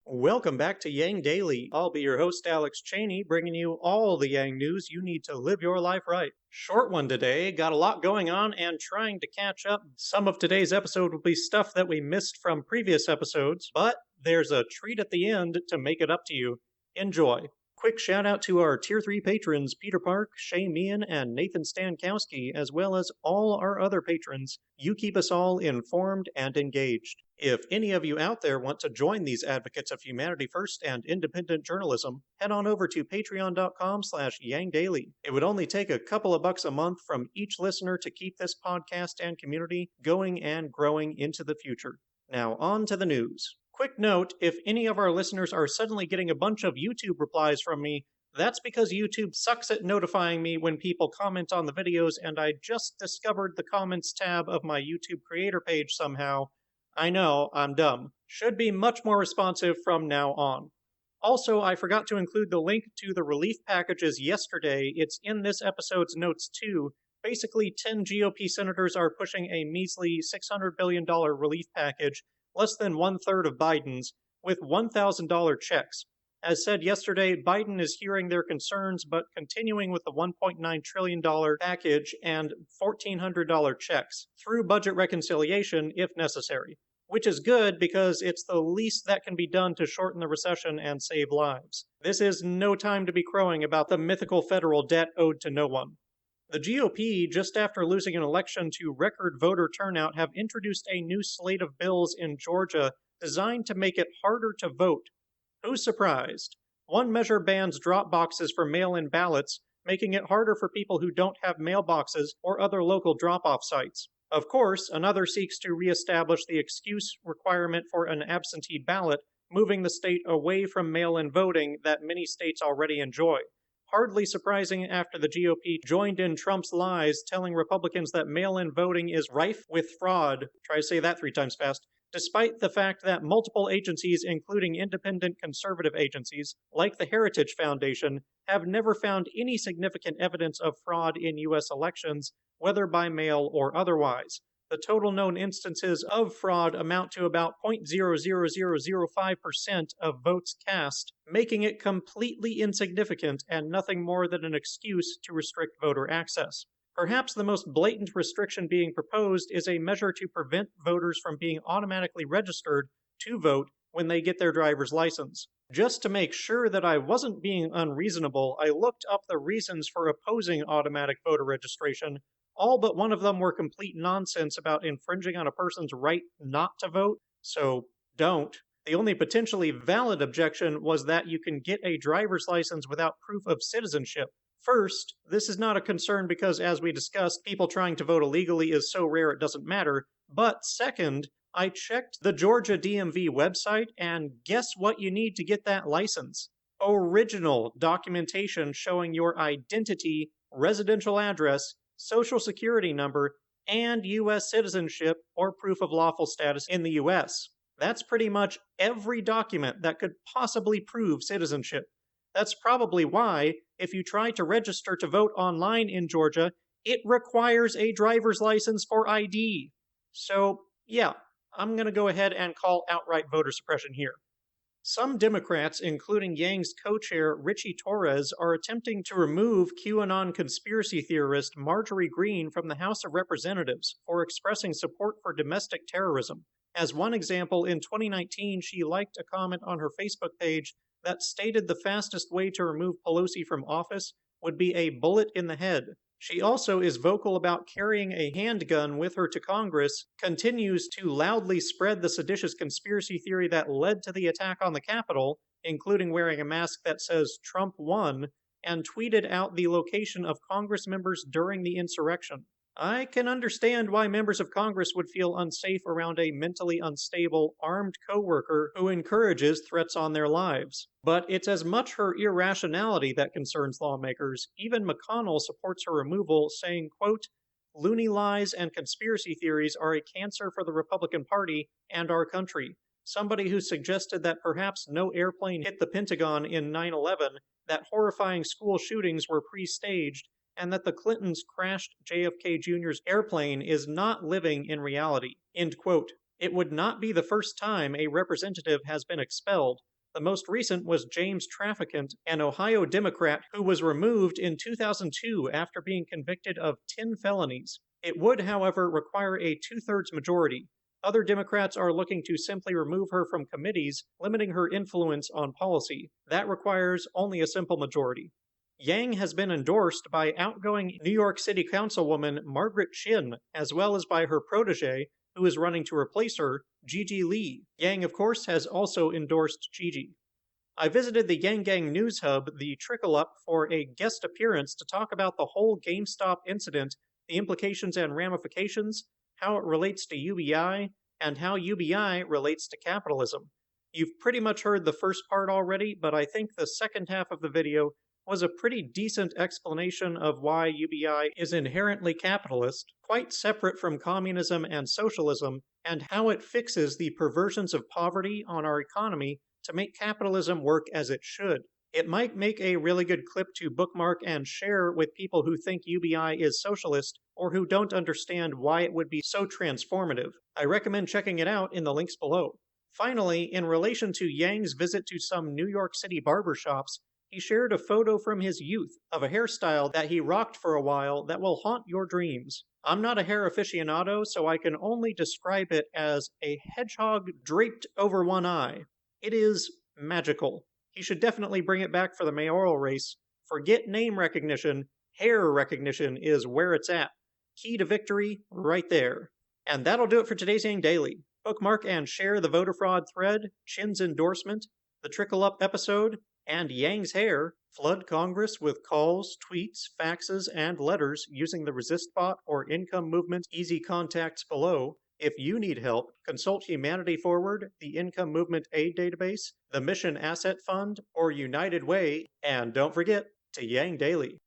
Welcome back to Yang Daily. I'll be your host, Alex Cheney, bringing you all the Yang news you need to live your life right. Short one today, got a lot going on and trying to catch up. Some of today's episode will be stuff that we missed from previous episodes, but there's a treat at the end to make it up to you. Enjoy. Quick shout out to our Tier 3 patrons, Peter Park, Shay Meehan, and Nathan Stankowski, as well as all our other patrons. You keep us all informed and engaged. If any of you out there want to join these advocates of humanity first and independent journalism, head on over to patreon.com/YangDaily. It would only take a couple of bucks a month from each listener to keep this podcast and community going and growing into the future. Now on to the news. Quick note, if any of our listeners are suddenly getting a bunch of YouTube replies from me, that's because YouTube sucks at notifying me when people comment on the videos, and I just discovered the comments tab of my YouTube creator page somehow. I know, I'm dumb. Should be much more responsive from now on. Also, I forgot to include the link to the relief packages yesterday. It's in this episode's notes too. Basically, 10 GOP senators are pushing a measly $600 billion relief package, less than one-third of Biden's, with $1,000 checks. As said yesterday, Biden is hearing their concerns, but continuing with the $1.9 trillion package and $1,400 checks, through budget reconciliation if necessary. Which is good because it's the least that can be done to shorten the recession and save lives. This is no time to be crowing about the mythical federal debt owed to no one. The GOP, just after losing an election to record voter turnout, have introduced a new slate of bills in Georgia designed to make it harder to vote. Who's surprised? One measure bans drop boxes for mail-in ballots, making it harder for people who don't have mailboxes or other local drop-off sites. Of course, another seeks to reestablish the excuse requirement for an absentee ballot, moving the state away from mail-in voting that many states already enjoy. Hardly surprising after the GOP joined in Trump's lies, telling Republicans that mail-in voting is rife with fraud. Try to say that 3 times fast. Despite the fact that multiple agencies, including independent conservative agencies, like the Heritage Foundation, have never found any significant evidence of fraud in U.S. elections, whether by mail or otherwise. The total known instances of fraud amount to about 0.00005% of votes cast, making it completely insignificant and nothing more than an excuse to restrict voter access. Perhaps the most blatant restriction being proposed is a measure to prevent voters from being automatically registered to vote when they get their driver's license. Just to make sure that I wasn't being unreasonable, I looked up the reasons for opposing automatic voter registration. All but one of them were complete nonsense about infringing on a person's right not to vote, so don't. The only potentially valid objection was that you can get a driver's license without proof of citizenship. First, this is not a concern because, as we discussed, people trying to vote illegally is so rare it doesn't matter. But second, I checked the Georgia DMV website, and guess what you need to get that license? Original documentation showing your identity, residential address, social security number, and U.S. citizenship or proof of lawful status in the U.S. That's pretty much every document that could possibly prove citizenship. That's probably why, if you try to register to vote online in Georgia, it requires a driver's license for ID. So, yeah, I'm going to go ahead and call outright voter suppression here. Some Democrats, including Yang's co-chair Richie Torres, are attempting to remove QAnon conspiracy theorist Marjorie Greene from the House of Representatives for expressing support for domestic terrorism. As one example, in 2019, she liked a comment on her Facebook page that stated the fastest way to remove Pelosi from office would be a bullet in the head. She also is vocal about carrying a handgun with her to Congress, continues to loudly spread the seditious conspiracy theory that led to the attack on the Capitol, including wearing a mask that says Trump won, and tweeted out the location of Congress members during the insurrection. I can understand why members of Congress would feel unsafe around a mentally unstable, armed coworker who encourages threats on their lives. But it's as much her irrationality that concerns lawmakers. Even McConnell supports her removal, saying, quote, "Loony lies and conspiracy theories are a cancer for the Republican Party and our country. Somebody who suggested that perhaps no airplane hit the Pentagon in 9/11, that horrifying school shootings were pre-staged, and that the Clintons crashed JFK Jr.'s airplane is not living in reality." End quote. It would not be the first time a representative has been expelled. The most recent was James Trafficant, an Ohio Democrat who was removed in 2002 after being convicted of 10 felonies. It would, however, require a two-thirds majority. Other Democrats are looking to simply remove her from committees, limiting her influence on policy. That requires only a simple majority. Yang has been endorsed by outgoing New York City Councilwoman Margaret Chin, as well as by her protege, who is running to replace her, Gigi Lee. Yang, of course, has also endorsed Gigi. I visited the Yang Gang News Hub, the Trickle Up, for a guest appearance to talk about the whole Gamestop incident, the implications and ramifications, how it relates to UBI, and how UBI relates to capitalism. You've pretty much heard the first part already, but I think the second half of the video was a pretty decent explanation of why UBI is inherently capitalist, quite separate from communism and socialism, and how it fixes the perversions of poverty on our economy to make capitalism work as it should. It might make a really good clip to bookmark and share with people who think UBI is socialist or who don't understand why it would be so transformative. I recommend checking it out in the links below. Finally, in relation to Yang's visit to some New York City barbershops, he shared a photo from his youth of a hairstyle that he rocked for a while that will haunt your dreams. I'm not a hair aficionado, so I can only describe it as a hedgehog draped over one eye. It is magical. He should definitely bring it back for the mayoral race. Forget name recognition, hair recognition is where it's at. Key to victory, right there. And that'll do it for today's Yang Daily. Bookmark and share the voter fraud thread, Chin's endorsement, the Trickle Up episode, and Yang's hair. Flood Congress with calls, tweets, faxes, and letters using the ResistBot or Income Movement easy contacts below. If you need help, consult Humanity Forward, the Income Movement Aid Database, the Mission Asset Fund, or United Way, and don't forget to Yang Daily.